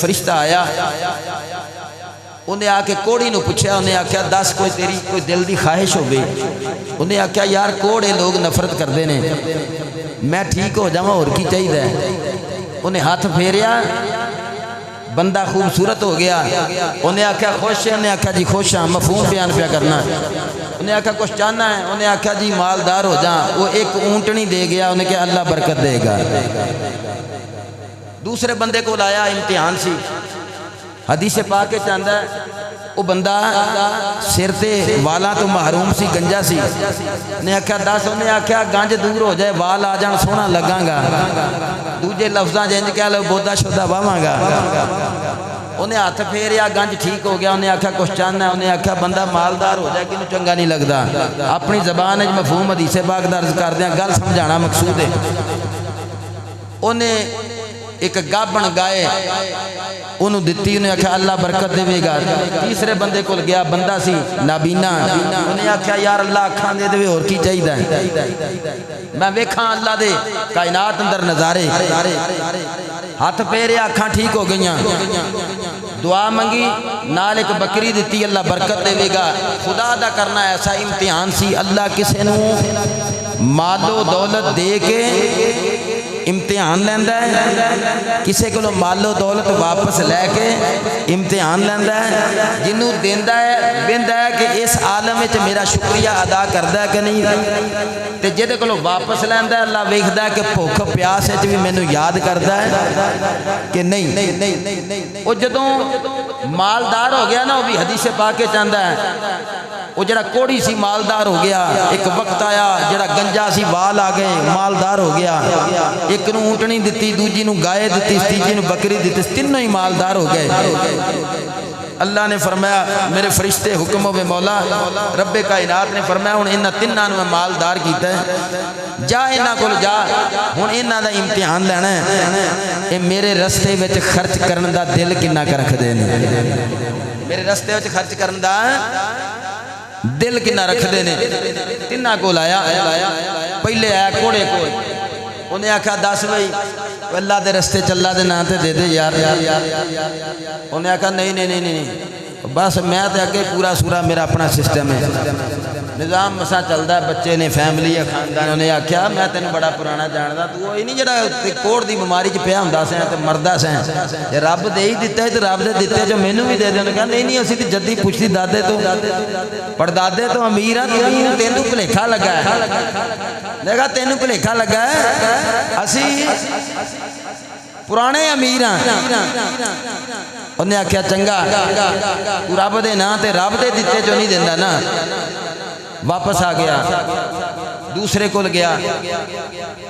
فرشتہ آیا انہیں آ کے کوڑی نو پوچھا انہیں آکھیا دس کوئی تیری کوئی دل دی خواہش ہو گئی انہیں آکھیا یار کوڑے لوگ نفرت کر دینے میں ٹھیک ہو جاؤں اور کی چاہیے انہیں ہاتھ پھیریا بندہ خوبصورت ہو گیا انہیں آکھیا خوش ہے انہیں آکھیا جی خوش ہاں مفہوم بیان پیا کرنا انہیں آکھیا کچھ چاہنا ہے انہیں آکھیا جی مالدار ہو جاؤں وہ ایک اونٹنی دے گیا انہیں کہا اللہ برکت دے گا دوسرے بندے کو لایا امتحان سی حدیث پاک چاہتا ہے وہ بندہ سر تے والا تو محروم سی گنجا سی نے آکھیا دس انہیں آکھیا گنج دور ہو جائے وال آ جان سونا لگاں گا دوجے لفظاں جنج کہہ لو بودا شودا باواں گا انہیں ہاتھ پھیریا گنج ٹھیک ہو گیا انہیں آکھیا کچھ چاہنا ہے انہیں آکھیا بندہ مالدار ہو جائے کینوں چنگا نہیں لگدا اپنی زبان وچ مفہوم حدیث پاک درج کر دیاں گل سمجھانا مقصود ہے انہیں ایک گابن گائے انہوں دتی انہیں آکھیا اللہ برکت دے گا تیسرے بندے کو گیا بندہ سی نابینا انہیں آکھیا یار اللہ اکھاں دے دے اور کی چاہیے میں ویکھاں اللہ دے کائنات اندر نظارے ہاتھ پیرے اکھاں ٹھیک ہو گئیاں دعا منگی نال ایک بکری دیتی اللہ برکت دے گا خدا دا کرنا ایسا امتحان سی اللہ کسے نو مال و دولت دے کے امتحان لیندہ ہے کسے کو مال و دولت واپس لے کے امتحان لیندہ ہے جنہوں دیندہ ہے بیندہ ہے کہ اس عالم میں میرا شکریہ ادا کردہ ہے کہ نہیں تے جدے کو واپس لیندہ ہے اللہ ویکھدا ہے کہ بھوک پیاس ہے بھی مینوں یاد کردہ ہے کہ نہیں وہ جدوں مالدار ہو گیا نا وہ بھی حدیث پاک چاہتا ہے وہ جڑا کوڑی سی مالدار ہو گیا ایک وقت آیا جڑا گنجا سی وال آ گئے مالدار ہو گیا ایک نو اونٹنی دیتی دوجی نو گائے دیتی تیجی نو بکری دیتی تینوں ہی مالدار ہو گئے اللہ نے فرمایا میرے فرشتے حکم و مولا رب کائنات نے فرمایا ہن انہاں تیناں نو میں مالدار کیتا ہے جا انہاں کول جا ہن انہاں دا امتحان لینا ہے اے میرے رستے وچ خرچ کرن دا دل کنا کر رکھ دے نے میرے رستے وچ خرچ کرن دا دل کنا رکھ دے نے تیناں کول آیا پہلے آیا کوڑے کول انہیں آکھا دس بھائی اللہ دے رستے چلا دے نا تے دے دے یار انہیں آکھا نہیں بس میں تے اگے پورا سورا میرا اپنا سسٹم ہے نظام مسا چلدا ہے بچے نے فیملی ہے خاندان انہیں آکھیا میں تینوں بڑا پرانا جاندا تو وہی نہیں جڑا کوڑ دی بیماری چ پیا ہوندا سیں تے مردا سیں تے رب دے ہی دتا ہے تے رب دے دتے جو مینوں بھی دے دے انہیں کہا نہیں اسی تے جدی پوچھتی دادے تو پردادے تو امیر ہیں تینوں بھلیکھا لگا ہے دیکھا تینوں بھلیکھا لگا ہے اسی پرانے امیر ہیں انہیں آکھیا چنگا تو رب دے نا تے رب دے دیتے جو نہیں دیندہ نا واپس آ گیا دوسرے کو گیا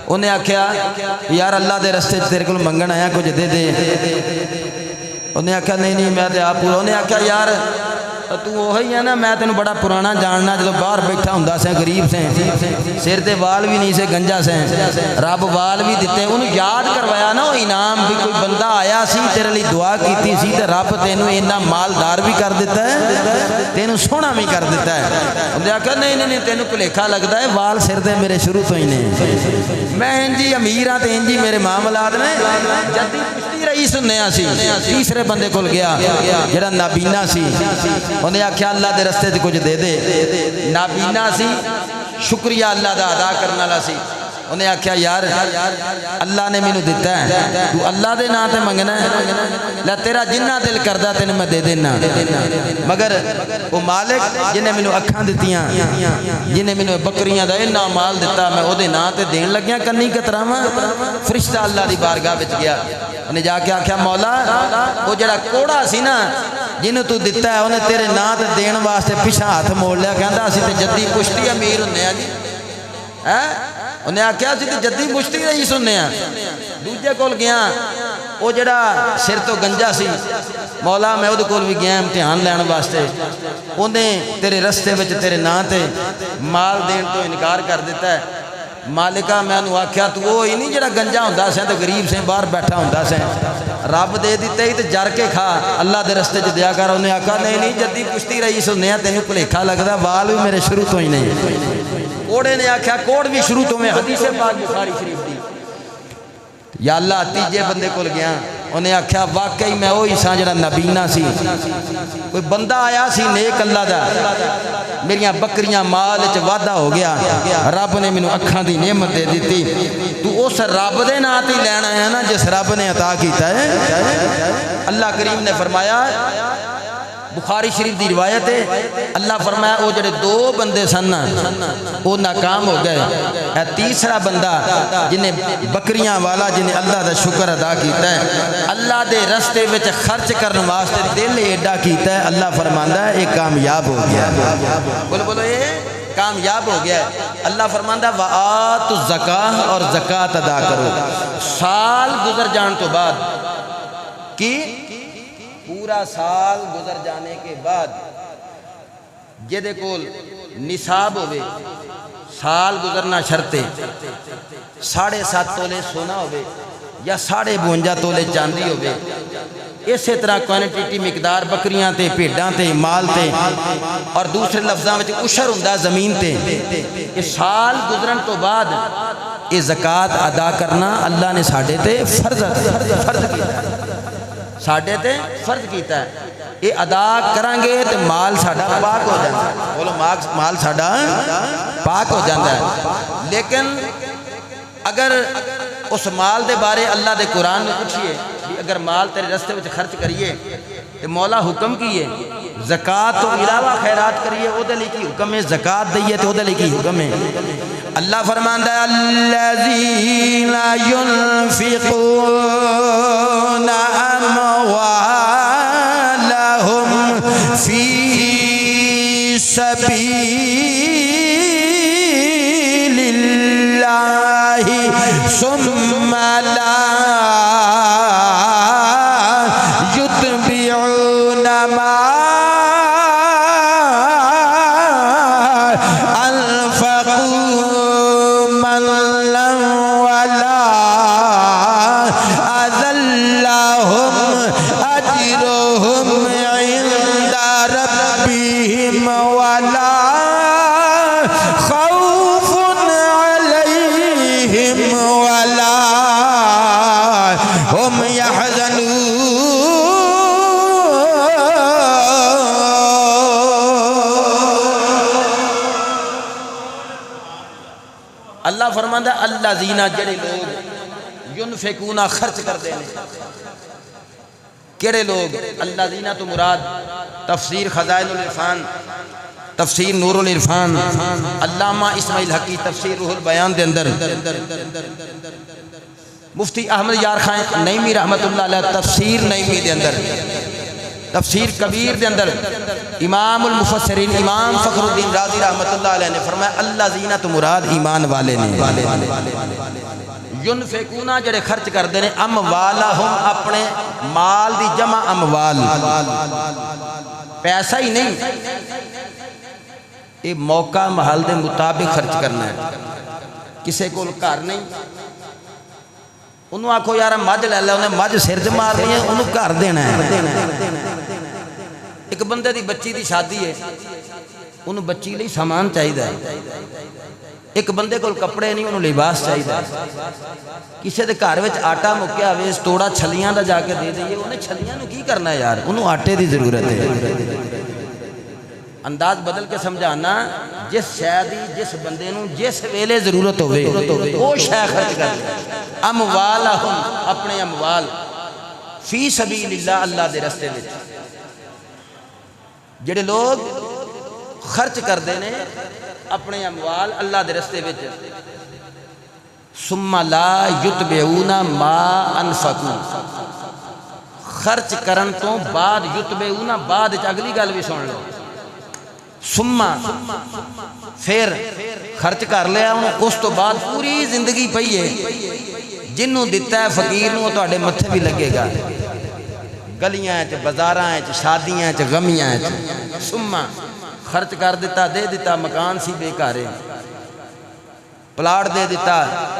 انہیں آکھیا یار اللہ دے رستے تیرے کو منگن آیا کچھ دے دے انہیں آکھیا نہیں میں تے آپ پورا انہیں آکھیا یار تو وہی ہے نا میں تینوں بڑا پرانا جاننا جب باہر بیٹھا ہوں سے غریب سے سر تے وال بھی نہیں سے گنجا سے رب وال بھی دیتے انہوں یاد کروایا نا وہ انعام بھی کوئی بندہ آیا سی تیرے لی دعا کیتی سی تے رب تینوں اینا مالدار بھی کر دیتا ہے تینوں سونا بھی کر دیتا ہے انہوں نے کہا نہیں تینوں بھلیکھا لگتا ہے وال سر دے میرے شروع تو ہی نہیں میں انجی امیر ہاں تے انجی میرے معاملات میں جدی پشتی رہی سنیا سی تیسرے بندے کو گیا جڑا نابینا سی انہیں آکھیا اللہ دے رستے تے کچھ دے دے نابینا سی شکریہ اللہ دا ادا کرنا لا سی انہیں آکھیا یار اللہ نے مینوں دیتا ہے تو اللہ دے نا تے منگنا ہے لا تیرا جنہ دل کردہ تینوں میں دے دینا مگر وہ مالک جنہیں مینوں اکھاں دتیاں جنہیں مینوں بکریاں دا انہا مال دیتا میں او دے نا تے دین لگیاں کنی کتراواں فرشتہ اللہ دی بارگاہ وچ گیا انہیں جا کے آکھیا مولا وہ جڑا کوڑا سی نا جنہوں تو دیتا ہے انہیں تیرے نا تے دین واسطے پیچھے ہاتھ موڑ لیا کہندا اسی تے جدی پشتی امیر ہونے ہیں جی انہیں آکھیا اسی تے جدی پشتی رہی سننے ہیں دوجے کول گیا وہ جڑا سر تو گنجا سی مولا میں وہ کول بھی گیا امتحان لینے واسطے انہیں تیرے رستے وچ تیرے نا تے مال دین تو انکار کر دیتا ہے مالکہ میں انہوں آکھیا تو وہ ہی نہیں جڑا گنجا ہوندہ سے تو غریب سے باہر بیٹھا ہوندہ سے رب دے دیتے ہی تو جر کے کھا اللہ دے رستے جو دیا کر انہیں آکھا نہیں جدی پشتی رہی سنیا تینوں بھلیکھا لگدا وال بھی میرے شروع تو ہی نہیں کوڑے نے آکھیا کوڑ بھی شروع تو میں حدیث پاک بخاری شریف دی یا اللہ تیجے بندے کو گیا انہیں آکھیا واقعی میں وہی سا جڑا نبینا سی کوئی بندہ آیا سی نیک اللہ دا میریاں بکریاں مال وچ وعدہ ہو گیا رب نے مینوں اکھاں دی نعمت دے دتی تو اس رب دے نام تے لینا ہے نا جس رب نے عطا کیتا ہے اللہ کریم نے فرمایا بخاری شریف دی روایت ہے اللہ فرمایا وہ جڑے دو بندے سن وہ ناکام ہو گئے اے تیسرا بندہ جنہیں بکریاں والا جنہیں اللہ دا شکر ادا کیتا ہے اللہ دے رستے وچ خرچ کرنے واسطے دل ایڈا کیتا ہے اللہ فرماندا ہے یہ کامیاب ہو گیا بولو یہ کامیاب ہو گیا ہے اللہ فرماندا وآتوا الزکاۃ اور زکوٰۃ ادا کرو سال گزر جان تو بعد کی پورا سال گزر جانے کے بعد جدے کول نصاب ہوئے سال گزرنا شرطے 7.5 تولے سونا ہوئے یا 52.5 تولے چاندی ہوئے اسی طرح کوانٹیٹی مقدار بکریاں تے پیڈاں تے مال تے اور دوسرے لفظاں وچ عشر ہوندا زمین تے یہ سال گزرن تو بعد یہ زکوٰۃ ادا کرنا اللہ نے ساڈے تے فرض کیتا ساڈے تے فرض کیتا ہے یہ ادا کریں گے تو مال ساڈا پاک ہو جاتا ہے بولو مال ساڈا پاک ہو جاتا ہے لیکن اگر اس مال دے بارے اللہ دے قرآن میں پوچھئے اگر مال تیرے رستے وچ خرچ کریے تو مولا حکم کیے زکوٰۃ تو علاوہ خیرات کریے وہ دے لئے کی حکم ہے زکوٰۃ دئیے تو وہ دے لئے کی حکم ہے اللہ فرماندا ہے الذین ينفقون اموالهم فی سبیل اللہ ثم لا يتبعون ما اللہ فرماندا اللہ زینا جڑے لوگ ینفقون خرچ کردے ہیں کیڑے لوگ اللہ زینا تو مراد تفسیر خزائن العرفان تفسیر نور العرفان علامہ اسماعیل حقی تفسیر روح البیان دے اندر مفتی احمد یار خان نعیمی رحمت اللہ علیہ تفسیر نعیمی دے اندر تفسیر کبیر دے اندر امام المفسرین امام فخر الدین رازی رحمت اللہ علیہ نے فرمایا اللہ زینہ تو مراد ایمان والے نے ینفقونا جڑے خرچ کر دینے اموالہم اپنے مال دی جمع اموال پیسہ ہی نہیں یہ موقع محل دے مطابق خرچ کرنا ہے کسے کو گھر نہیں انہوں آکھو یارا مجھ لے لے انہیں مجھ سرج مار رہی ہے انہوں گھر دینا ہے ایک بندے دی بچی دی شادی ہے انہوں بچی لئی سامان چاہیے ہے ایک بندے کو کپڑے نہیں انہوں لباس چاہیے کسی دے گھر وچ آٹا مکیا ہوئے توڑا چھلیاں دا جا کے دے دئیے انہیں چھلیاں نو کی کرنا ہے یار انہوں آٹے دی ضرورت ہے انداز بدل کے سمجھانا جس شاید جس بندے نو جس ویلے ضرورت ہوئے وہ شاید خرچ کر لے اموالہم اپنے اموال فی سبیل اللہ اللہ دے رستے وچ جڑے لوگ خرچ کر دینے اپنے اموال اللہ دے رستے وچ ثم لا یتبعون ما انفقوا خرچ کرن تو بعد یتبعون بعد اگلی گل بھی سن لو ثم پھر خرچ کر لیا اس تو بعد پوری زندگی پئی ہے جنوں دیتا ہے فقیر نوں تو اڈے متھے بھی لگے گا گلیاں چ بازاراں چ شادیاں چ غمیاں چ ثم خرچ کر دیتا دے دیتا مکان سی بے کارے پلاٹ دے دیتا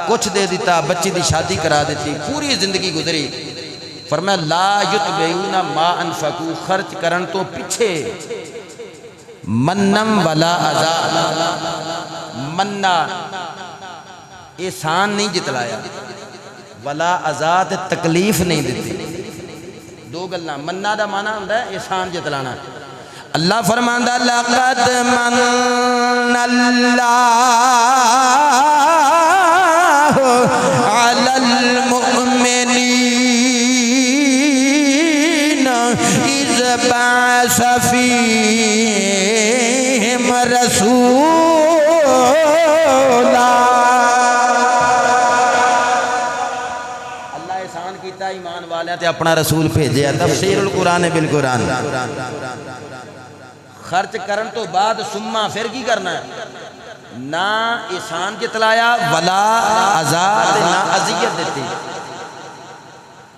کچھ دے دیتا بچی دی شادی کرا دیتی پوری زندگی گزری فرمایا لا یتبعون ما انفقوا خرچ کرن تو پیچھے منم ولا عذا مننا احسان نہیں جتلایا ولا عذا تکلیف نہیں دیتی دو گلاں مننا دا معنی ہوندا ہے احسان جتلانا اللہ فرماندا لقد من اللہ علی المؤمنین اذ بعث فیہم رسولا اللہ احسان کیتا ایمان والے تے اپنا رسول بھیجیا تفسیر القرآن بالقرآن خرچ کرن تو بعد سما پھر کی کرنا ہے نہ احسان جتلایا ولا عذاب نہ اذیت دیتی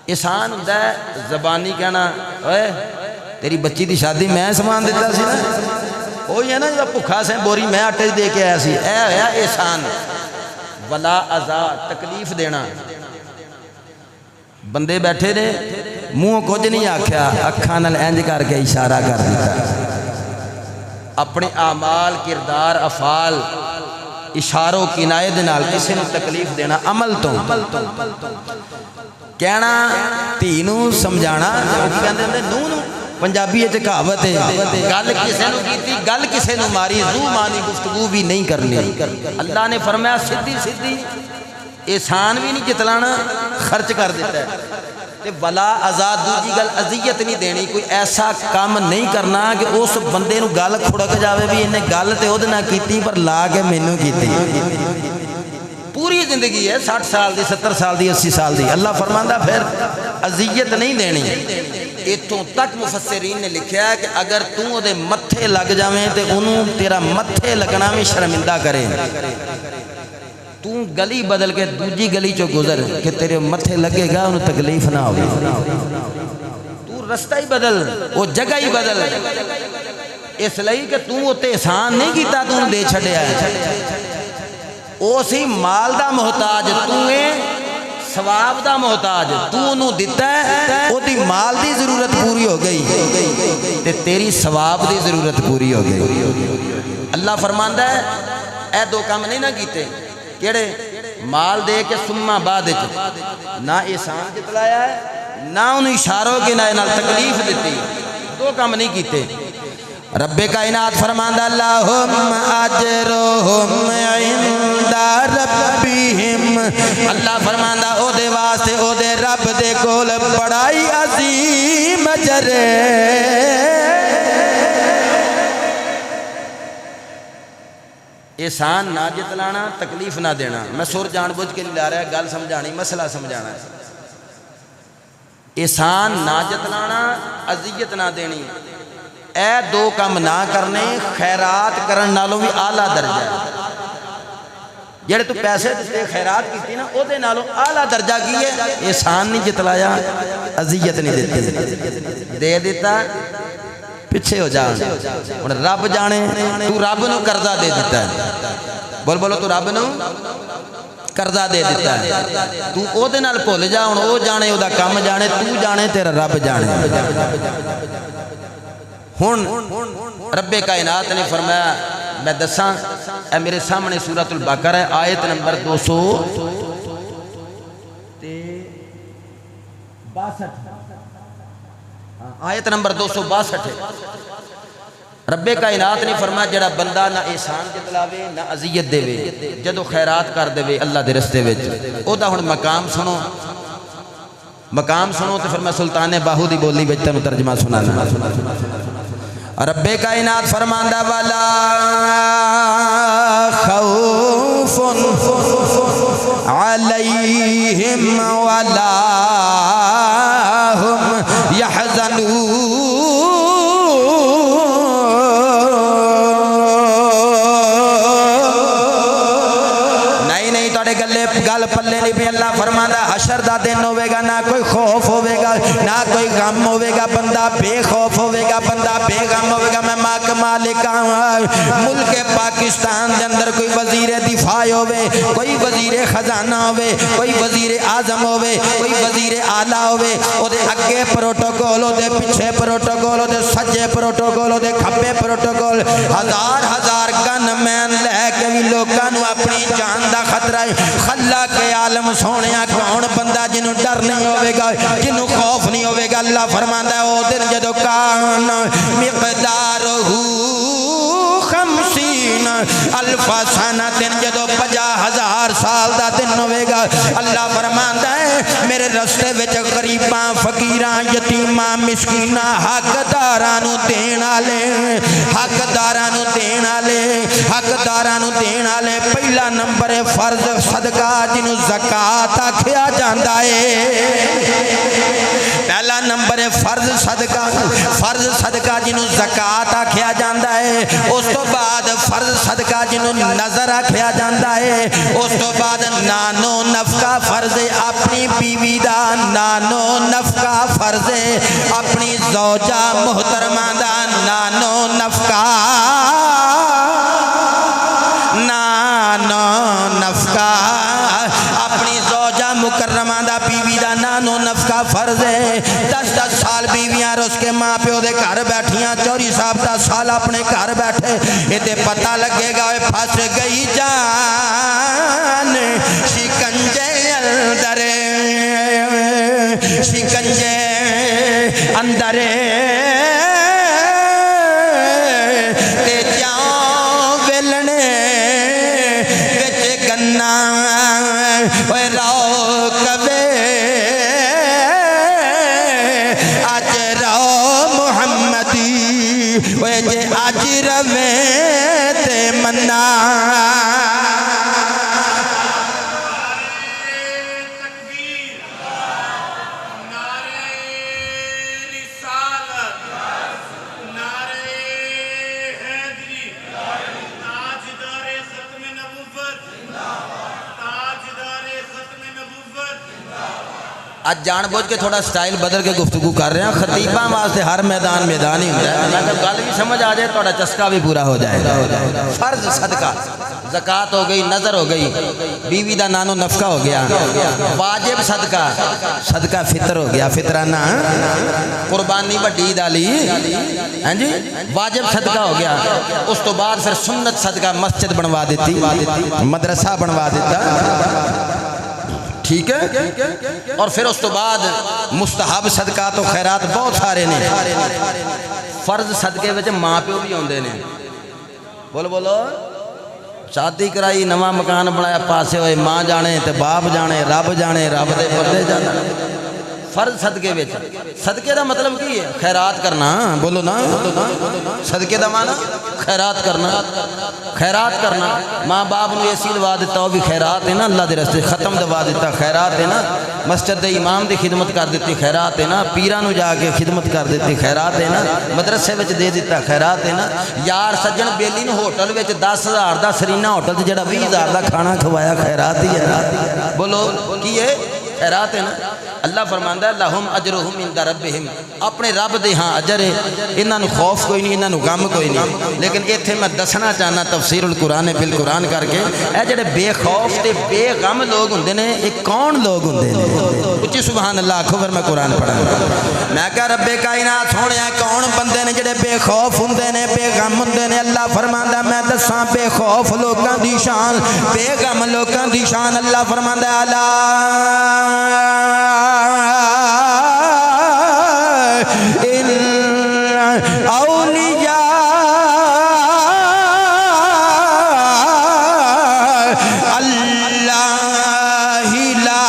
احسان ہوتا ہے زبانی کہنا اوے تیری بچی دی شادی میں سامان دیتا سی نا وہی ہے نا جب بھوکھا سے بوری میں آٹے دے کے آیا سی اے ہویا احسان ولا عذاب تکلیف دینا بندے بیٹھے نے منہ کچھ نہیں آکھیا اکھاں نال انج کر کے اشارہ کر دیتا اپنے اعمال کردار افعال اشاروں کنایے دے نال کسی نو تکلیف دینا عمل تو کہنا دھی نو سمجھانا کہندے ہوندے نوں نو پنجابی وچ کہاوت ہے گل کسے نو کیتی گل کسے نو ماری زو مانی گفتگو بھی نہیں کرنی اللہ نے فرمایا سیدھی سیدھی احسان بھی نہیں جتلانا خرچ کر دیتا ہے تے ولا آزاد دوجی گل اذیت نہیں دینی کوئی ایسا کام نہیں کرنا کہ اس بندے نو گل کھڑک جاوے بھی انہیں گل تے او دے نہ کیتی پر لا کے مینوں کیتی پوری زندگی ہے 60 سال دی 70 سال دی 80 سال دی اللہ فرماندا پھر اذیت نہیں دینی اتوں تک مفسرین نے لکھیا ہے کہ اگر تو او دے متھے لگ جاویں تے انہوں تیرا متھے لگنا بھی شرمندہ کرے تو گلی بدل کے دوجی گلی چو گزر کہ تیرے متھے لگے گا انہوں تکلیف نہ ہوگی تو رستہ ہی بدل وہ جگہ ہی بدل اس لئی کہ تو تے احسان نہیں کیتا تو دے چھڑے آئے او سی مال دا محتاج تو ثواب دا محتاج تو انہوں دیتا ہے او دی مال دی ضرورت پوری ہو گئی تے تیری ثواب دی ضرورت پوری ہو گئی اللہ فرماندہ ہے اے دو کام نہیں نہ کیتے کیڑے مال دے کے سما بعد نہ احسان جتلایا ہے نہ انہوں اشاروں کے نہ تکلیف دیتی دو کام نہیں کیتے رب کائنات فرماندہ اللہم اجرہم عند ربہم اللہ فرماندہ او دے واسطے او دے رب دے کول بڑائی عظیم اجر احسان نہ جتلانا تکلیف نہ دینا میں سر جان بوجھ کے لا رہا ہے گل سمجھانی مسئلہ سمجھانا ہے احسان نہ جتلانا اذیت نہ دینی اے دو کام نہ کرنے خیرات کرن نالوں بھی اعلیٰ درجہ ہے جڑے تو پیسے دیتے خیرات کی تھی نا او دے نالوں اعلیٰ درجہ کی ہے احسان نہیں جتلایا اذیت نہیں دیتی دے دیتا پیچھے ہو جا رب جانے تو رب نو قرضہ دے دیتا ہے بولو تو رب نو قرضہ دے دیتا ہے تو او دے نال بھول جا ہن او جانے او دا کم جانے تو جانے تیرا رب جانے ہن رب کائنات نے فرمایا میں دساں اے میرے سامنے سورۃ البقرہ ہے آیت نمبر 262 آیت نمبر 262 ہے رب کائنات نے فرمایا جڑا بندہ نہ احسان جتلاوے نہ اذیت دے وے جدو خیرات کر دے وے اللہ دے رستے وچ او دا ہن مقام سنو تے پھر میں سلطان باہو دی بولی وچ تینوں ترجمہ سنانا رب کائنات فرماندا والا خوف علیہم ولا هم يحزنون نہیں توڑے گل پلے نہیں بھی اللہ فرمانا حشر دا دن ہوئے گا نہ کوئی خوف ہوئے گا نہ کوئی غم ہوئے گا بندہ بے خوف ہوئے گا بندہ بے غم ہوئے گا میں ماک مالک ملک پاکستان دے اندر کوئی وزیر دفاع ہوئے کوئی وزیر خزانہ ہوئے کوئی وزیر اعظم ہوئے کوئی وزیر اعلیٰ ہوئے او دے اگے پروٹوکول او دے پیچھے پروٹوکول او دے سجے پروٹوکول او دے کھبے پروٹوکول ہزار گن مین لے کے بھی لوگاں نو اپنی جان دا خطرہ ہے خلا کے عالم سونیا کون بندہ جنوں ڈر نہیں ہوئے گا جنوں خوف نہیں ہوئے گا اللہ فرماندا ہے او دن جدو کان مقدارہ 50 الف سنۃ جدو 50,000 سال دا دن ہوئے گا اللہ فرماندا ہے میرے رستے وچ غریباں فقیراں یتیماں مسکیناں حقداراں نو دین والے حقداراں نو دین والے حقداراں نو دین والے پہلا نمبر ہے فرض صدقہ جنوں زکات آکھیا جاندا ہے پہلا نمبر ہے فرض صدقہ جنوں زکات آکھیا جاندا ہے اس تو بعد فرض صدقہ جنوں نظر آکھیا جاندا ہے اس تو بعد نانو نفقہ فرض اپنی بیوی دا نانو نفقہ فرض اپنی زوجہ محترمہ دا نانو نفقہ اپنی زوجہ مکرمہ دا بیوی دا نانو نفقہ فرض ہے 10 سال بیویاں رس کے ماں پیو دے گھر بیٹھیاں چوری صاحب 10 سال اپنے گھر بیٹھے یہ پتہ لگے گا پھنس گئی جان شکنجے اندر تے جاؤ ویلنے وچ گنا اوے رو کبے اج رو محمدی اوے جے اج روے تے منا آج جان بوجھ کے تھوڑا سٹائل بدل کے گفتگو کر رہے ہیں خطیباں واسطے ہر میدان ہی ہوتا ہے اگر گل بھی سمجھ آ جائے تھوڑا چسکا بھی پورا ہو جائے گا فرض صدقہ زکات ہو گئی نظر ہو گئی بیوی دا نانو نفقہ ہو گیا واجب صدقہ فطر ہو گیا فطرانہ قربانی بڑی دالی ہاں جی واجب صدقہ ہو گیا اس تو بعد پھر سنت صدقہ مسجد بنوا دیتی مدرسہ بنوا دیتا ٹھیک ہے اور پھر اس تو بعد مستحب صدقات و خیرات بہت سارے نے فرض صدقے وچ ماں پیو بھی ہوندے نے بولو شادی کرائی نواں مکان بنایا پاسے ہوئے ماں جانے تے باپ جانے رب دے پردے جانا فرض صدقے وچ صدقے دا مطلب کی ہے خیرات کرنا بولو نا صدقے دا معنی خیرات کرنا ماں باپ نو اے سی لوا دیتا وہ بھی خیرات ہے نا اللہ دے راستے ختم دوا دیتا خیرات ہے نا مسجد دے امام دی خدمت کر دیتی خیرات ہے نا پیراں نو جا کے خدمت کر دیتی خیرات ہے نا مدرسے وچ دے دیتا خیرات ہے نا یار سجن بیلی نو ہوٹل وچ 10,000 دا سرینا ہوٹل تے جڑا 20,000 دا کھانا کھوایا خیرات ہی ہے بولو کی ہے خیرات ہے نا اللہ فرماندا ہے لہم اجرہم عند ربہم اپنے رب دے ہاں اجر ہے انہاں نو خوف کوئی نہیں انہاں نو غم کوئی نہیں لیکن ایتھے میں دسنا چاہنا تفسیر القرآن بالقرآن کر کے اے جڑے بے خوف تے بے غم لوگ ہوندے نے اے کون لوگ ہوندے نے اچھی سبحان اللہ آکھو پھر میں قرآن پڑھاں میں کہا رب کائنات سونیا کون بندے نے جڑے بے خوف ہوندے نے بے غم ہوندے نے اللہ فرماندا میں دساں بے خوف لوکاں دی شان بے غم لوکاں دی شان اللہ فرماندا ہے الا ان اولیاء اللہ لا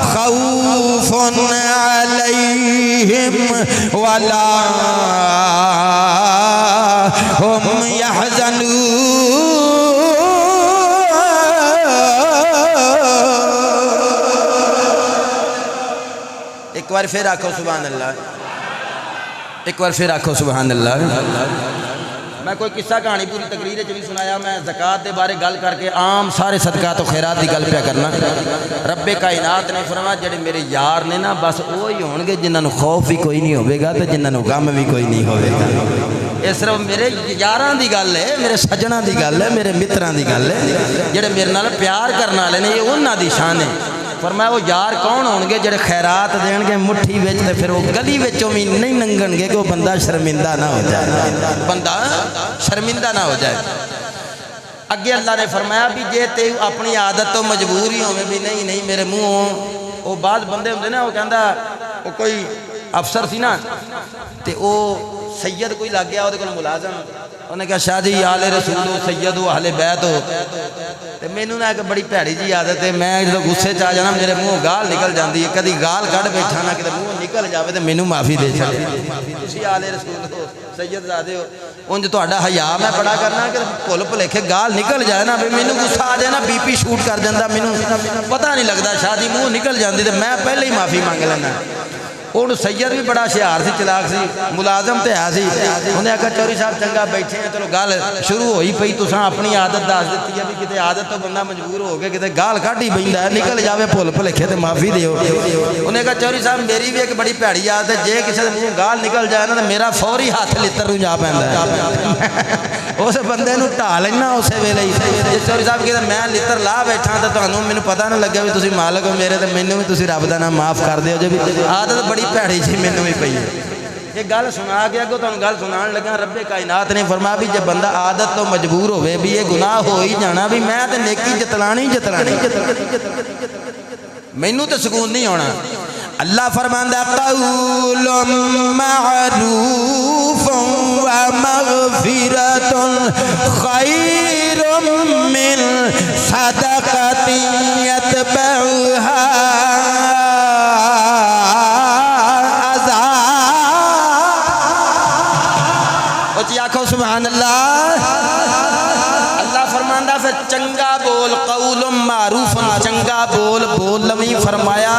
خوف علیہم ولا هم يحزنون ایک بار پھر آکھو سبحان اللہ ایک بار پھر آکھو سبحان اللہ میں کوئی قصہ کہانی پوری تقریر چلی سنایا میں زکات دے بارے گل کر کے عام سارے صدقات و خیرات دی گل پہ کرنا رب کائنات نے فرمایا جڑے میرے یار نے نا بس وہی ہون گے جنہاں نو خوف بھی کوئی نہیں ہوے گا تے جنہاں نو غم بھی کوئی نہیں ہوے گا یہ صرف میرے یاراں دی گل ہے میرے سجناں دی گل ہے میرے متراں دی گل ہے جڑے میرے نال پیار کرن والے نے یہ انہاں دی شان ہے فرمایا وہ یار کون ہون گے جڑے خیرات دین گے مٹھی وچ تے پھر وہ گلی وچوں بھی نہیں لنگن گے کہ وہ بندہ شرمندہ نہ ہو جائے بندہ شرمندہ نہ ہو جائے اگے اللہ نے فرمایا بھی جے تے اپنی عادت تو مجبور ہی ہوئے بھی نہیں میرے منہوں وہ بعض بندے ہوندے نا وہ کہندا وہ کوئی افسر سی نا تے وہ سید کوئی لگ گیا وہ ملازم انہیں کہا شاہ جی آل رسول ہو سید ہو اہل بیت ہو تے مینوں نا ایک بڑی بھیڑی جی عادت ہے میں جدوں غصے چ آ جانا میرے منہوں گال نکل جاندی ہے کدی گال کڈ بیٹھا نہ کدی منہوں نکل جاوے تے مینوں معافی دے چھڈے تسی آل رسول ہو سید زادے ہو انج تہاڈا حیا میں بڑا کرنا کہ بھل بھلیکھے گال نکل جائے نا بھی مینوں غصہ آ جائے نا بی پی شوٹ کر جاندا مینوں پتہ نہیں لگدا شاہ جی منہوں نکل جاندی تے میں پہلے ہی معافی مانگ لینا اور سید بھی بڑا شیار سی چلاک سی ملازم تے ہے سی انہیں آکھا چوری صاحب چنگا بیٹھے ہیں چلو گال شروع ہوئی پئی تساں اپنی عادت دس دتی ہے بھی کتے عادت تو بندہ مجبور ہو کے کتے گال کڈ ہی بیندا ہے نکل جاوے بھل بھلیکھے تے معافی دیو انہیں کہا چوری صاحب میری بھی ایک بڑی بھیڑی عادت ہے جے کسی دے منہ گال نکل جائے نا تے میرا فوری ہاتھ لتر نوں جا پیندا ہے اس بندے نوں ڈھا لینا اسے ویلے ہی چوری صاحب کہتے میں لتر لا بیٹھا تے تانوں مینوں پتہ نہ لگے بھی تسی مالک ہو میرے تے مینوں بھی تسی رب دا نام معاف کر دیو جے بھی عادت بڑی بھیڑی جی مینوں بھی پئی ہے یہ گل سنا کے اگوں تانوں گل سنان لگا رب کائنات نے فرمایا بھی جے بندہ عادت تو مجبور ہوئے بھی یہ گناہ ہو ہی جانا بھی میں تے نیکی جتلانی مینوں تے سکون نہیں ہونا اللہ فرماندا قول معروف ومغفرۃ خیر من صدقۃ یتبعها سبحان اللہ اللہ فرماندہ پھر چنگا بول قول معروف چنگا بول لویں فرمایا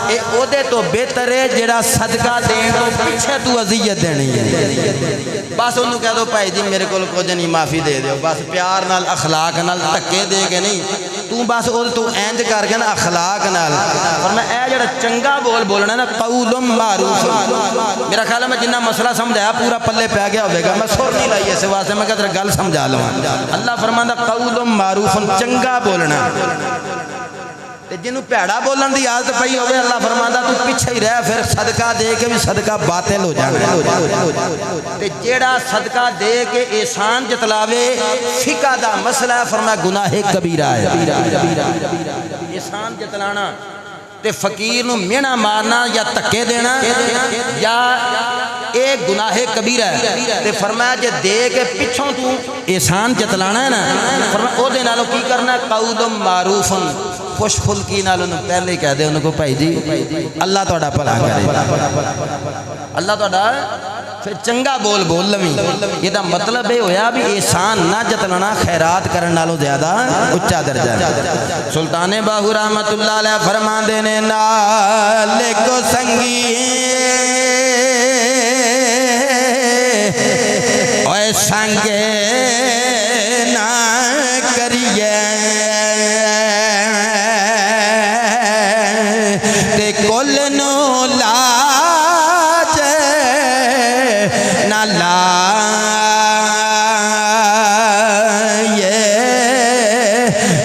اے او دے تو بہتر ہے جڑا صدقہ دین تو پیچھے تو اذیت دینی ہے بس انہوں کہہ دو بھائی جی میرے کو کچھ نہیں معافی دے دیو بس پیار نال اخلاق نال دھکے دے کے نہیں تو بس تو اینج کر کے نا اخلاق نال فرمایا اے جڑا چنگا بول بولنا نا قول معروف میرا خیال ہے میں جنہ مسئلہ سمجھایا پورا پلے پہ گیا ہوئے گا میں سور نہیں لائی ایسے واسطے میں کہتا گل سمجھا لوں اللہ فرماندہ قول معروف چنگا بولنا جنہوں پیڑا بولن دی عادت پئی ہوئے اللہ فرماندہ تو پیچھے ہی رہ پھر صدقہ دے کے بھی صدقہ باطل ہو جانا تے جیڑا صدقہ دے کے احسان جتلاوے فقہ دا مسئلہ ہے فرمایا گناہ کبیرہ ہے احسان جتلانا تے فقیر نو مینا مارنا یا تکے دینا یا ایک گناہ کبیرہ ہے تے فرمایا جے دے کے پچھوں تو احسان جتلانا ہے نا فرمایا او دے نالو کی کرنا قول معروف خوش خلقی نالو پہلے ہی کہہ دے انہوں کو بھائی جی اللہ توڑا پلا کرے اللہ توڑا پھر چنگا بول لویں یہ دا مطلب ہے ہویا بھی احسان نہ جتلنا خیرات کرن نالو زیادہ اچھا درجہ سلطان باہو رحمت اللہ علیہ فرمان دینے نالے کو سنگی اوے سنگے نہ کریے تے کل نو لاج نہ لائے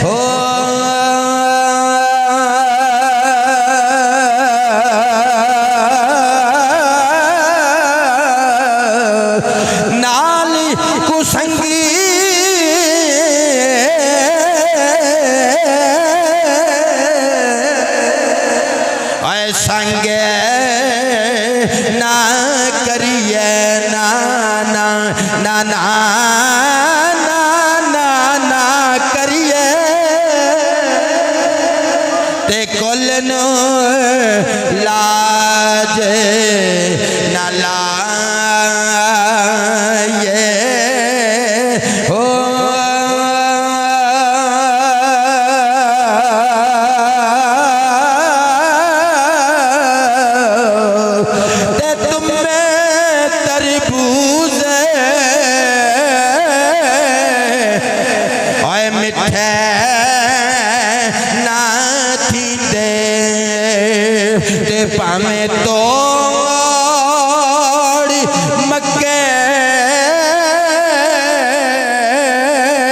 ہو نالی کو سنگی سنگے نہ کریے نہ کریے تے کل نو لاج نہ لائے ہو پامے توڑ مکے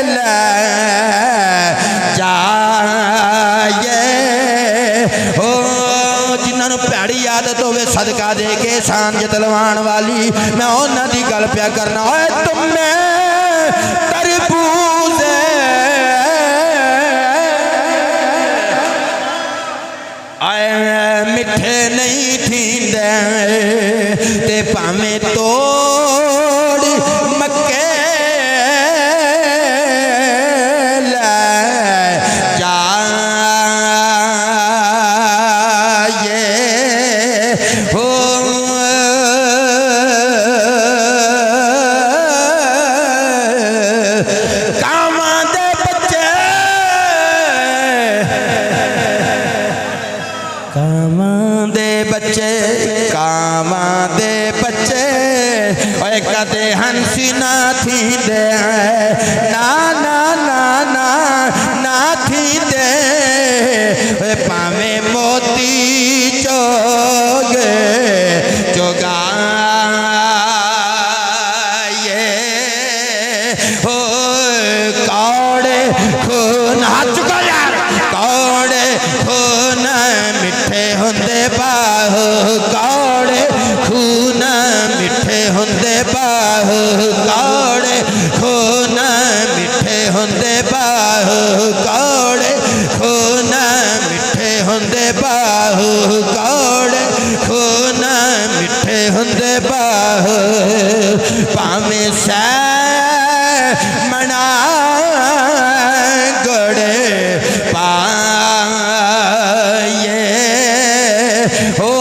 لے جائے ہو جنہاں نو پیڑی عادت ہوئے صدقہ دے کے احسان جتلوان والی میں انہاں دی گل پیا کرنا ہوئے تم میں تربوز مٹھے نہیں تھیندے تے پامیں توڑ مکے کدے ہنسی نہ تھیندے نا نا نا نا نا تھیندے پاویں موتی چوگے چوگائے ہو کوڑے خون ہاتھ چکا یار کوڑے خون مٹھے ہوندے باہو کوڑے خون مٹھے ہوندے باہو کوڑے خون مٹھے ہوندے باہو کوڑے خون مٹھے ہوندے باہو کوڑے خون مٹھے ہوندے باہو پاویں سہ منا گڑے پائے ہو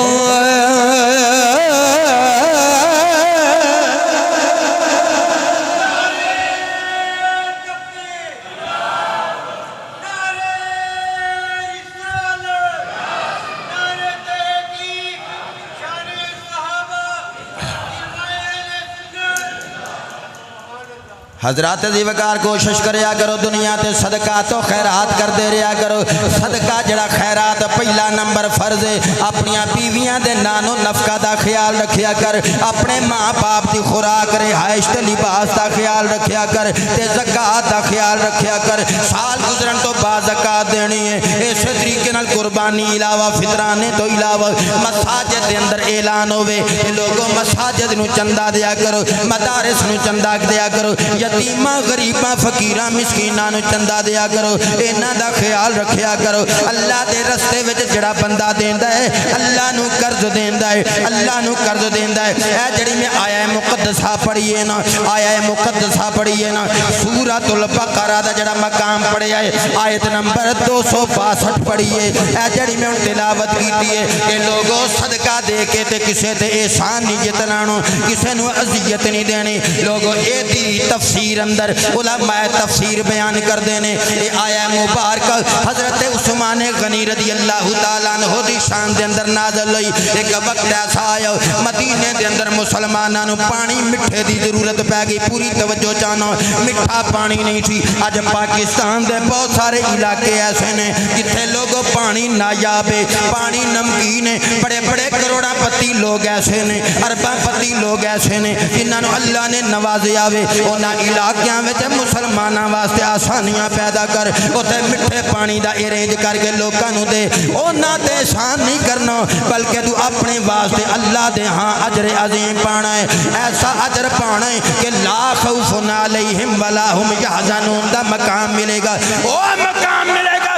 حضرات زیوکار کوشش کریا کرو دنیا تے صدقہ تو خیرات کر دے رہا کرو صدقہ جڑا خیرات پہلا نمبر فرض ہے اپنیاں بیویاں دے نانو نفقہ دا خیال رکھیا کر اپنے ماں باپ دی خوراک رہائش تے لباس دا خیال رکھیا کر تے زکوٰۃ دا خیال رکھیا کر سال گزرن تو بعد زکوٰۃ دینی ہے اس طریقے نال قربانی علاوہ فطرانے تو علاوہ مساجد دے اندر اعلان ہوئے لوگوں مساجد نو چندہ دیا کرو مدارس نو چندہ دیا کرو یتیماں غریباں فقیراں مسکیناں نو چندہ دیا کرو انہاں دا خیال رکھیا کرو اللہ دے رستے وچ جڑا بندہ دیندا ہے اللہ نو قرض دیندا ہے اللہ نو قرض دیندا ہے اے جڑی میں آیہ مقدسہ پڑھیے نا آیہ مقدسہ پڑھیے نا سورۃ البقرہ دا جڑا مقام پڑھیا ہے آیت نمبر 262 پڑھیے اے جڑی میں تلاوت کیتی ہے کہ لوگوں صدقہ دے کے تے کسے تے احسان نہیں جتنانو کسے نو اذیت نہیں دینی لوگوں اے دی تفسیر اندر علماء تفسیر بیان کر دینے یہ آیہ مبارک حضرت عثمان غنی رضی اللہ تعالیٰ عنہ دی شان دے اندر نازل ہوئی ایک وقت ایسا آیا مدینے دے اندر مسلمانوں پانی مٹھے دی ضرورت پہ گئی پوری توجہ چاہنا مٹھا پانی نہیں تھی آج پاکستان دے بہت سارے علاقے ایسے نے جتھے لوگوں پانی نایاب ہے پانی نمکین ہے بڑے بڑے کروڑا پتی لوگ ایسے نے اربا پتی لوگ ایسے نے جنہوں اللہ نے نوازے آوے اونا علاقیاں میں مسلمانہ واسطے آسانیاں پیدا کر اوتے مٹھے پانی دا ارینج کر کے لوگاں نو دے اونا تے احسان نہیں کرنا بلکہ تو اپنے واسطے اللہ دے ہاں اجر عظیم پانا ہے ایسا اجر پانا ہے کہ لا خوف علیہم ولا ہم یحزنون دا مقام ملے گا او مقام ملے گا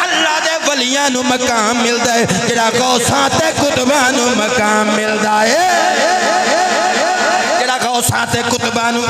اللہ دے ولیاں نو مقام ملدا ہے جڑا غوثاں تے قطباں نو مقام ملدا ہے غوثاں کتبانو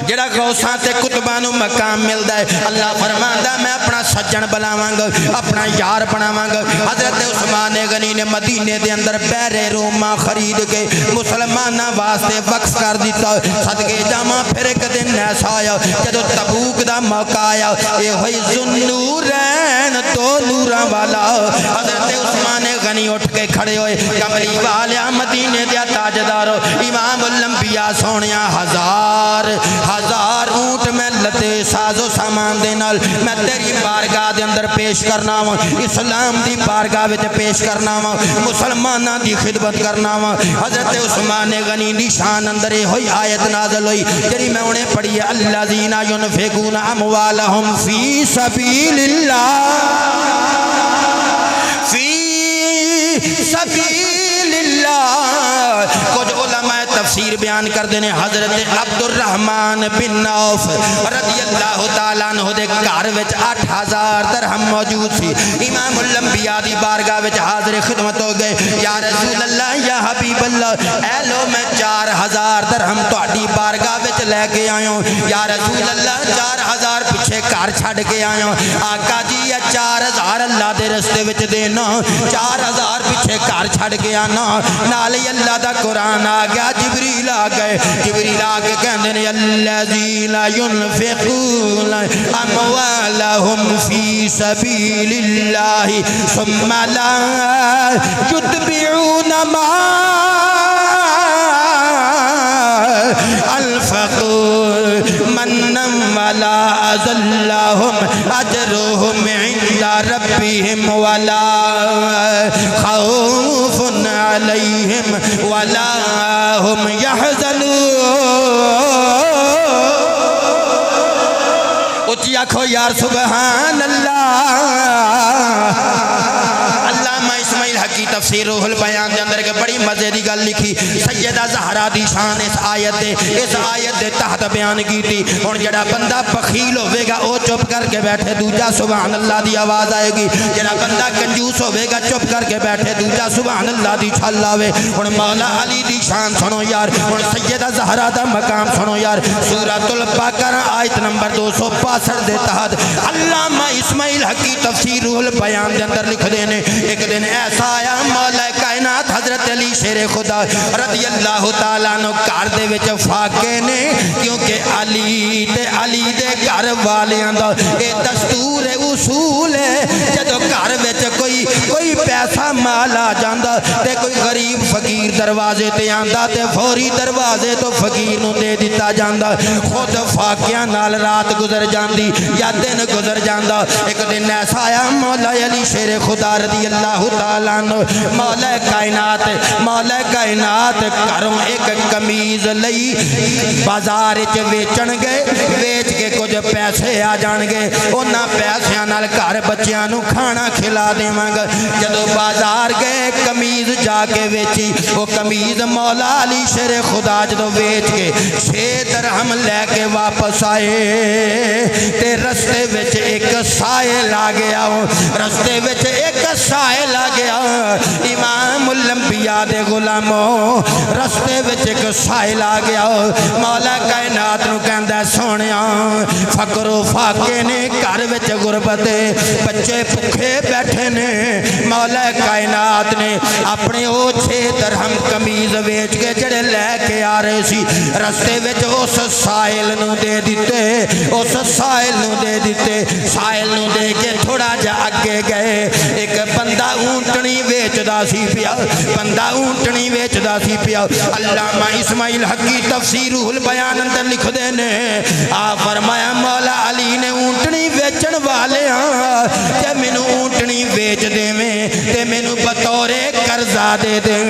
جڑا غوثاں کتبانو مقام ملدا ہے اللہ فرماندا میں اپنا سجن بناواں گا اپنا یار بناواں گا حضرت عثمان غنی نے مدینے دے اندر بحر روما خرید کے مسلماناں واسطے وقف کر دیتا صدقے جاواں پھر ایک دن ایسا آیا جدو تبوک دا موقع آیا اے ہوئی ذوالنورین تو نوراں والا حضرت عثمان غنی اٹھ کے کھڑے ہوئے کملی والیا مدینے دیا تاجدارو امام الانبیاء سونیا ہزار اونٹ میں لتے سازو سامان دے نال میں تیری بارگاہ دے اندر پیش کرنا ہوں اسلام دی بارگاہ وچ پیش کرنا ہوں مسلماناں دی خدمت کرنا ہوں حضرت عثمان غنی دی شان اندر ہوئی آیت نازل ہوئی جڑی میں انہیں پڑھی ہے الذین ينفقون اموالهم فی سبیل اللہ فی سبیل اللہ. کچھ علماء تفسیر بیان کر دینے حضرت عبد الرحمن بن عوف رضی اللہ تعالیٰ عنہ دے گھر وچ 8000 درہم موجود سی. امام الانبیاء دی بارگاہ وچ حاضر خدمت ہو گئے. یا رسول اللہ یا حبیب اللہ اے لو میں 4000 درہم تہاڈی بارگاہ وچ لے کے آیا ہوں. یا رسول اللہ 4000 پیچھے گھر چھڈ کے آیا ہوں. آقا جی یہ 4000 اللہ دے رستے وچ دینا, 4000 پیچھے گھر چھڈ کے آنا. نال ہی اللہ دا قرآن آ گیا. جبریل آ گئے. جبریل آ کے کہندے نے الذین ينفقون اموالهم فی سبیل اللہ ثم لا يتبعون ما انفقوا منا ولا اذى لهم اجرهم عند ربهم ولا خوف عليهم ولا هم يحزنون. اچھی آنکھو یار سبحان اللہ. علامہ اسماعیل حقی تفسیر روح البیان دے اندر کے بڑی مزے دی گل لکھی. سیدہ زہرا دی شان اس آیت دے تحت بیان کی تھی. اور جڑا بندہ بخیل ہوئے گا او چپ کر کے بیٹھے دوجا سبحان اللہ دی آواز آئے گی. جڑا بندہ کنجوس ہوئے گا چپ کر کے بیٹھے دوجا سبحان اللہ دی چھل آوے. اور مولا علی دی شان سنو یار. اور سیدہ زہرا دا مقام سنو یار. سورۃ البقرہ آیت نمبر 265 دے تحت علامہ اسماعیل حقی تفسیر روح البیان دے اندر لکھ دینے ایک دن ایسا آیا مولا کائنات حضرت علی شیر خدا رضی اللہ تعالیٰ عنہ گھر دے وچ فاقے نے. کیونکہ علی دے گھر والیاں دا اے دستور اصول ہے. جدو گھر وچ کوئی پیسہ مال آ جاندا تے کوئی غریب فقیر دروازے تے آندا تے فوری دروازے تو فقیر نو دے دتا جاندا. خود فاقیاں نال رات گزر جاندی یا دن گزر جاندا. ایک دن ایسا آیا مولا علی شیر خدا رضی اللہ تعالیٰ عنہ مولا کائنات گھروں ایک کمیز لئی بازار وچ ویچن گئے. ویچ کے کچھ پیسے آ جان گے. انہاں پیسیاں نال گھر بچیاں نو کھانا کھلا دیواں گا. جدو بازار گئے کمیز جا کے ویچی. وہ کمیز مولا علی شیر خدا جدو ویچ کے 6 درہم لے کے واپس آئے تے رستے وچ ایک سائل آ گیا. رستے وچ ایک سائل آ گیا. امام الانبیاء دے غلاموں رستے وچ ایک سائل آ گیا. مولا کائنات نو کہندا سونیا فقر و فاقے نے گھر وچ غربت بچے بھوکے بیٹھے نے. مولا کائنات نے اپنے او 6 درہم کمیز ویچ کے جڑے لے کے آ رہے سی رستے وچ اس سائل نو دے دیتے. اس سائل نو دے دیتے. سائل نو دے کے تھوڑا جا اگے گئے. ایک بندہ اونٹنی ویچدا سی پیا. علامہ اسماعیل حقی تفسیر روح البیان اندر لکھ دینے آپ فرمایا مولا علی نے اونٹنی ویچن والے کہ مینو اونٹنی ویچ دے میں تے مینو بطور قرضہ دے دے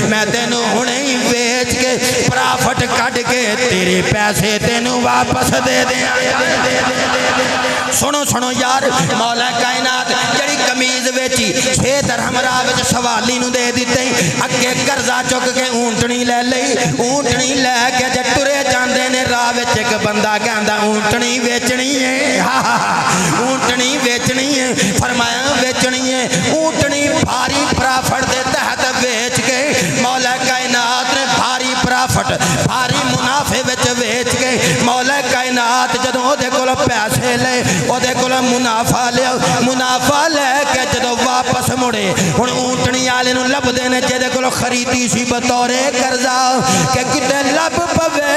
میں تینو ہنے ہی ویچ کے پرافٹ کٹ کے تیرے پیسے تینو واپس دے دے. سنو یار مولا کائنات جڑی کمیز ویچی 6 درہم راہ وچ سوالی نو دے دیتے. اگے قرضہ چک کے اونٹنی لے لئی. اونٹنی لے کے جے ٹرے جاندے نے راہ وچ ایک بندہ کہندا اونٹنی ویچنی ہے. اونٹنی ویچنی ہے. فرمایا ویچنی ہے. اونٹنی بھاری پرافٹ دے تحت ویچ کے مولا کائنات نے بھاری پرافٹ بھاری منافع وچ ویچ کے مولا کائنات جدوں او دے کول پیسے لے او دے کول منافع لے کے جدوں واپس مڑے ہن اونٹنی والے نو لب دے نے جے دے کول خریدی سی بطور قرضہ کہ کتے لب پوے.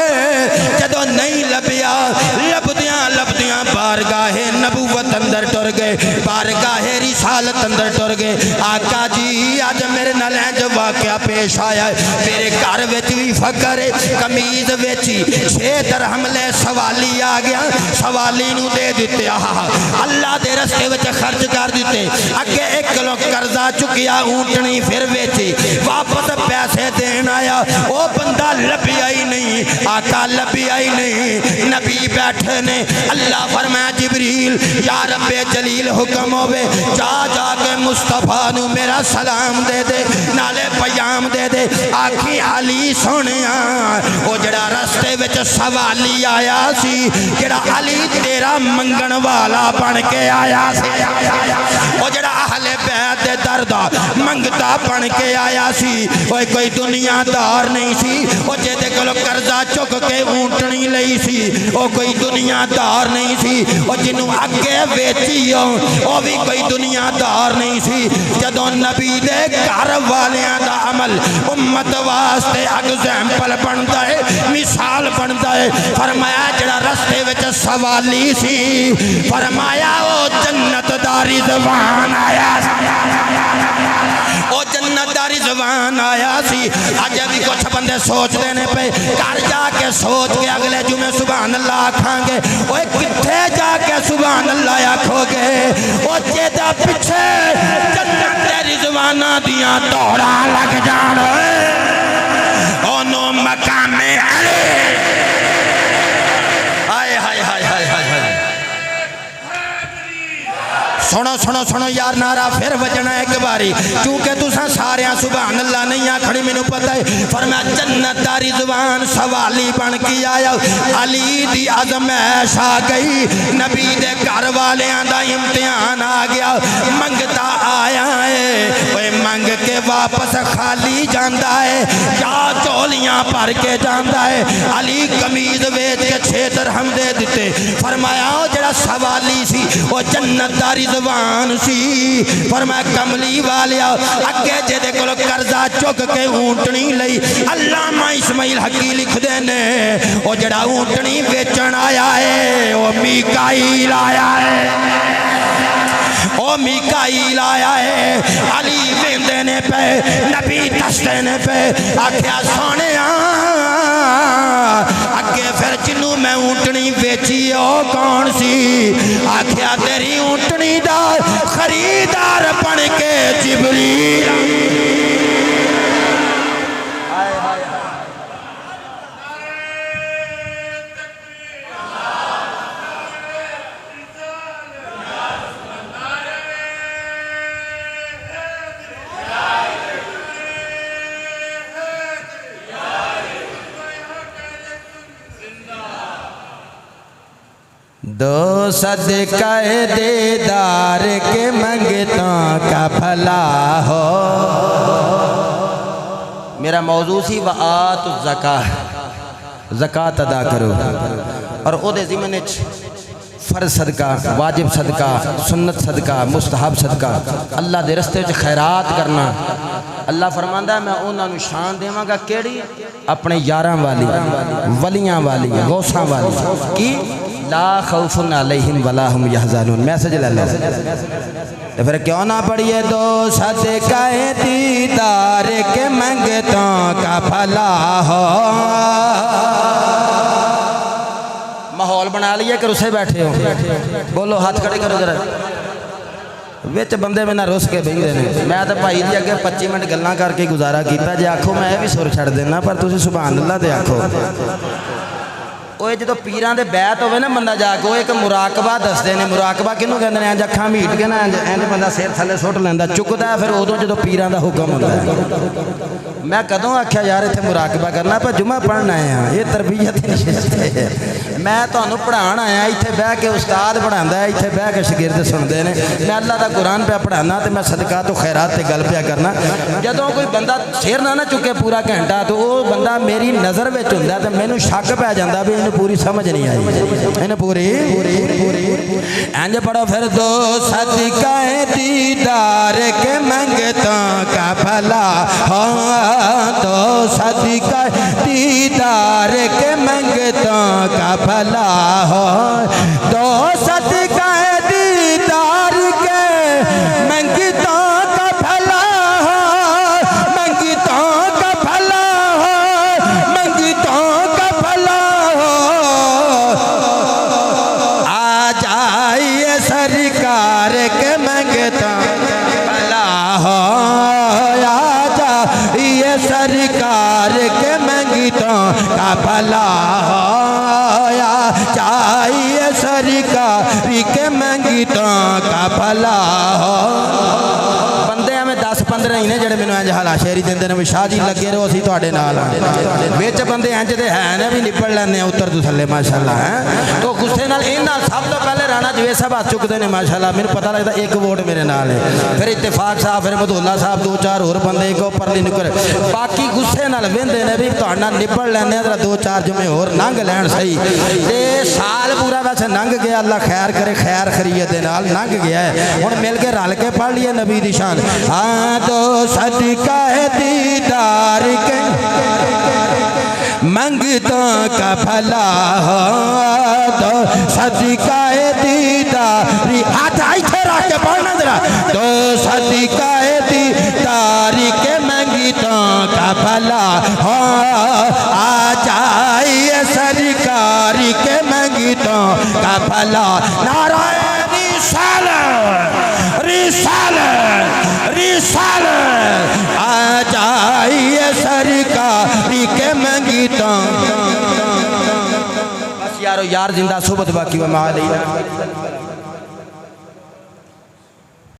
جدوں نہیں لبیا لبدیاں بارگاہ نبوت اندر ٹر گئے. بارگاہ رسالت اندر ٹر گئے. آقا جی آج میرے نال جو واقعہ پیش آیا ہے میرے گھر وچ بھی فقر ہے. کمیز ویچی 6 درہم لے سوالی آ گیا. سوالی نو دے دیتے. اللہ دے رستے وچ خرچ کر دیتے. اگے 1 کلو قرضہ چکیا اونٹنی پھر ویچی واپس پیسے دین آیا. او بندہ لبیا ہی نہیں. آقا لبیا ہی نہیں. نبی جبریل بیٹھے نے اللہ فرمایا جبریل یا رب جلیل حکم ہوئے جا جا کے مصطفیٰ نو میرا سلام دے دے نالے پیام دے دے آکھی علی سونیا وہ جڑا رستے وچ سوالی آیا سی جڑا علی تیرا منگن والا بن کے آیا سی وہ جڑا اہل بیت دے دردہ منگتا بن کے آیا سی وہ کوئی دنیا دار نہیں سی وہ جے کلو قرضہ چک کے اونٹنی لئی سی وہ کوئی دنیا دار نہیں سی وہ جنہوں اگے ویچی ہو وہ بھی کوئی دنیا دار نہیں سی جدوں نبی دے گھر والیاں دا عمل امت واسطے اگزامپل بندا ہے مثال بندا ہے فرمایا جڑا رستے وچ سوالی سی فرمایا وہ جنت دا رضوان آیا وہ جنت دا رضوان آیا سی آج بھی کچھ بندے سوچ دینے پہ گھر جا کے سوچ کے اگلے جمعے سبحان اللہ آکھاں گے وہ کتھے جا کے سبحان اللہ آکھو گے وہ جیدہ پچھے جنت دے رضوانہ دیاں دوڑا لگ جانا انہوں مقام علی آئے ہائے ہائے ہائے ہائے سنو سنو سنو یار نعرہ پھر وجنا ایک باری چونکہ تساں ساریاں سبحان اللہ نہیں آکھڑی میں نو پتہ ہے فرمایا جنت دا رضوان سوالی بن کی آیا علی دی عظمت آ گئی نبی دے گھر والیاں دا امتحان آ گیا منگتا آیا ہے وہ منگ کے واپس خالی جاندا ہے یا چولیاں پر کے جاندا ہے علی قمیض ویچ کے 6 درہم دے دیتے فرمایا جڑا سوالی سی وہ جنت دا رضوان سی فرمایا کملی والیا اگے جے دے کولو قرضہ چک کے اونٹنی لئی علامہ اسماعیل حقی لکھ دینے وہ جڑا اونٹنی بیچن آیا ہے وہ میکائیل آیا ہے او میکائیل آیا ہے علی وین دینے پہ نبی دس دینے پہ آکھیا سونے آگے پھر جنوں میں اونٹنی بیچی او کون سی آکھیا تیری اونٹنی دا خریدار بن کے جبریل دو صدقہ دیدار کے منگتوں کا بھلا ہو میرا موضوع سی وآت الزکاة زکاة ادا کرو اور او دے ضمن فرض صدقہ واجب صدقہ سنت صدقہ مستحب صدقہ اللہ دے رستے وچ خیرات کرنا اللہ فرماندا ہے میں انہاں نوں شان دیواں گا کیڑی اپنے یاراں والی ولیاں والی غوثاں والی کی لا خوف علیہم ولا ہم یحزنون میسج لے لو تو پھر کیوں نہ پڑھیے دو صدقہ دیدار کے منگتوں کا بھلا ہو ماحول بنا لیا کہ رسے بیٹھے ہو بولو ہاتھ کھڑے کرو ذرا وچ بندے میں نہ رس کے بہی رہنے میں تو بھائی دی اگے 25 منٹ گلاں کر کے گزارا کیتا جے آکھو میں بھی سر چھڑ دینا پر تسی سبحان اللہ تے آکھو وہ جدو پیران دے بیعت ہوئے نا بندہ جا کے وہ ایک مراقبہ دس دینے مراقبہ کنوں کہندے نے انج اکھاں میٹ کے نا انج بندہ سیر تھلے سٹ لیندا چکدا ہے پھر ادوں جدو پیران دا حکم ہوندا ہے میں کدوں آکھیا یار ایتھے مراقبہ کرنا پر جمعہ پڑھنا ہے یہ تربیت نشست ہے میں تانوں پڑھان آیا ایتھے بیٹھ کے استاد پڑھاندا ہے ایتھے بیٹھ کے شاگرد سنتے ہیں میں اللہ دا قرآن پہ پڑھانا تے میں صدقات و خیرات تے گل پیا کرنا جدوں کوئی بندہ سیر نہ چکے پورا گھنٹہ تو وہ بندہ میری نظر وچ ہوندا تے مینوں شک پہ جاندا بھی پوری سمجھ نہیں آئی انہیں پوری انج پڑھو پھر دو صدقہ دیدار کے منگتوں کا بھلا ہو دو صدقہ دیدار کے منگتوں کا بھلا ہو دو صدقہ دیدار کے منگتوں کا بھلا ہو منگتوں کا بھلا ہو منگتوں کا بھلا سرکار کے منگتا بھلا ہو آ جائیے سرکار کے منگتوں کا بھلا ہویا چاہیے سرکار کے منگتوں کا بھلا ہو بندے ہمیں 10-15 ہی نے جڑے مینوں انج حالا شعری دیندے نے شاہ جی لگے رہو اسی تواڈے نال وچ بندے انج تے ہے نے بھی نپڑ لیندے اتر تو تھلے ماشاءاللہ ہیں تو غصے نال انہاں سب تو پہلے رانا جوید صاحب ہاتھ چکدے نے ماشاءاللہ مینوں پتہ لگدا ایک ووٹ میرے نال ہے پھر اتفاق صاحب پھر مدھولا صاحب 2-4 اور بندے ایک اوپر نہیں نکل باقی غصے نال ویندے نے بھی تہاڈے نال نپڑ لیندے ذرا 2-4 جمعے اور لنگ لین صحیح تے سال پورا ویسے لنگ گیا اللہ خیر کرے خیر خیریت دے نال لنگ گیا ہے ہن مل کے رل کے پڑھ لیے نبی دی شان ہاں تو صدقہ دیدار کے منگتوں کا بھلا ہو تو صدقہ دیدار ہاتھ ایتھے رکھ کے پڑھنا ذرا تو صدقہ دیدار کے منگتوں کا بھلا ہو آ جائیے سرکار کے منگتوں کا بھلا نعرہ رسالت رسالت رسالت آ جائیے سرکار کے منگتوں بس یارو یار زندہ صحبت باقی و معالی